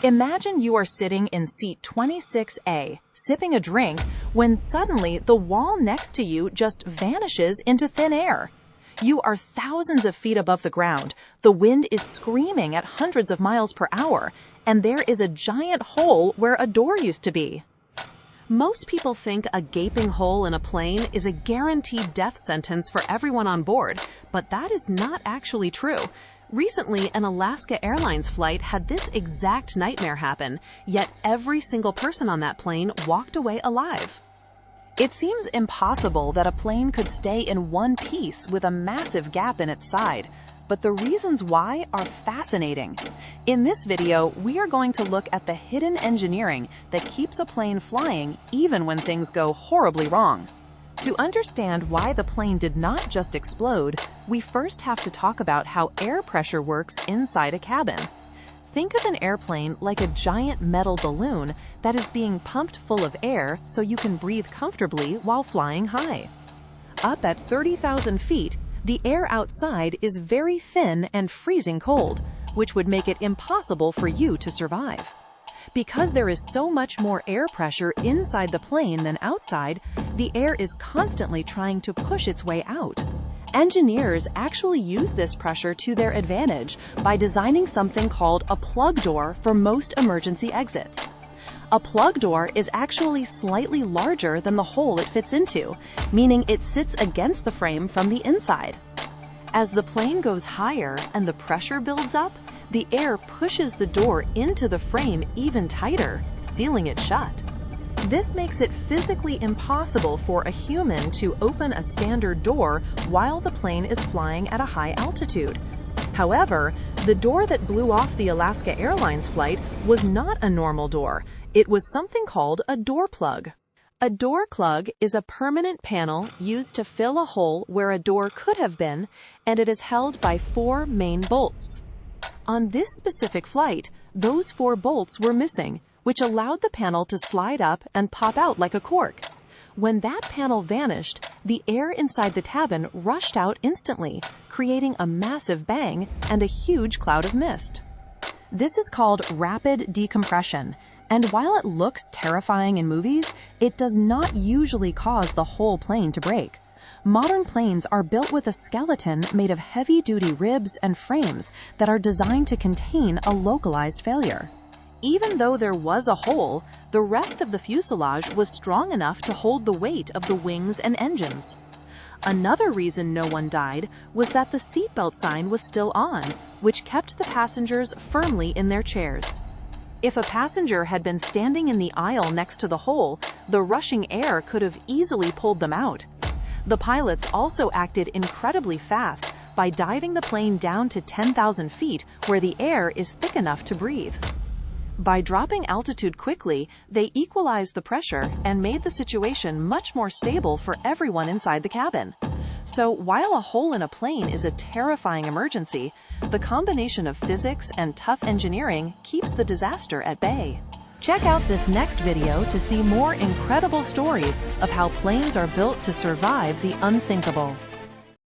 Imagine you are sitting in seat 26A, sipping a drink, when suddenly the wall next to you just vanishes into thin air. You are thousands of feet above the ground, the wind is screaming at hundreds of miles per hour, and there is a giant hole where a door used to be. Most people think a gaping hole in a plane is a guaranteed death sentence for everyone on board, but that is not actually true. Recently, an Alaska Airlines flight had this exact nightmare happen, yet every single person on that plane walked away alive. It seems impossible that a plane could stay in one piece with a massive gap in its side, but the reasons why are fascinating. In this video, we are going to look at the hidden engineering that keeps a plane flying even when things go horribly wrong. To understand why the plane did not just explode, we first have to talk about how air pressure works inside a cabin. Think of an airplane like a giant metal balloon that is being pumped full of air so you can breathe comfortably while flying high. Up at 30,000 feet, the air outside is very thin and freezing cold, which would make it impossible for you to survive. Because there is so much more air pressure inside the plane than outside, the air is constantly trying to push its way out. Engineers actually use this pressure to their advantage by designing something called a plug door for most emergency exits. A plug door is actually slightly larger than the hole it fits into, meaning it sits against the frame from the inside. As the plane goes higher and the pressure builds up, the air pushes the door into the frame even tighter, sealing it shut. This makes it physically impossible for a human to open a standard door while the plane is flying at a high altitude. However, the door that blew off the Alaska Airlines flight was not a normal door. It was something called a door plug. A door plug is a permanent panel used to fill a hole where a door could have been, and it is held by 4 main bolts. On this specific flight, those 4 bolts were missing, which allowed the panel to slide up and pop out like a cork. When that panel vanished, the air inside the cabin rushed out instantly, creating a massive bang and a huge cloud of mist. This is called rapid decompression, and while it looks terrifying in movies, it does not usually cause the whole plane to break. Modern planes are built with a skeleton made of heavy-duty ribs and frames that are designed to contain a localized failure. Even though there was a hole, the rest of the fuselage was strong enough to hold the weight of the wings and engines. Another reason no one died was that the seatbelt sign was still on, which kept the passengers firmly in their chairs. If a passenger had been standing in the aisle next to the hole, the rushing air could have easily pulled them out. The pilots also acted incredibly fast by diving the plane down to 10,000 feet where the air is thick enough to breathe. By dropping altitude quickly, they equalized the pressure and made the situation much more stable for everyone inside the cabin. So while a hole in a plane is a terrifying emergency, the combination of physics and tough engineering keeps the disaster at bay. Check out this next video to see more incredible stories of how planes are built to survive the unthinkable.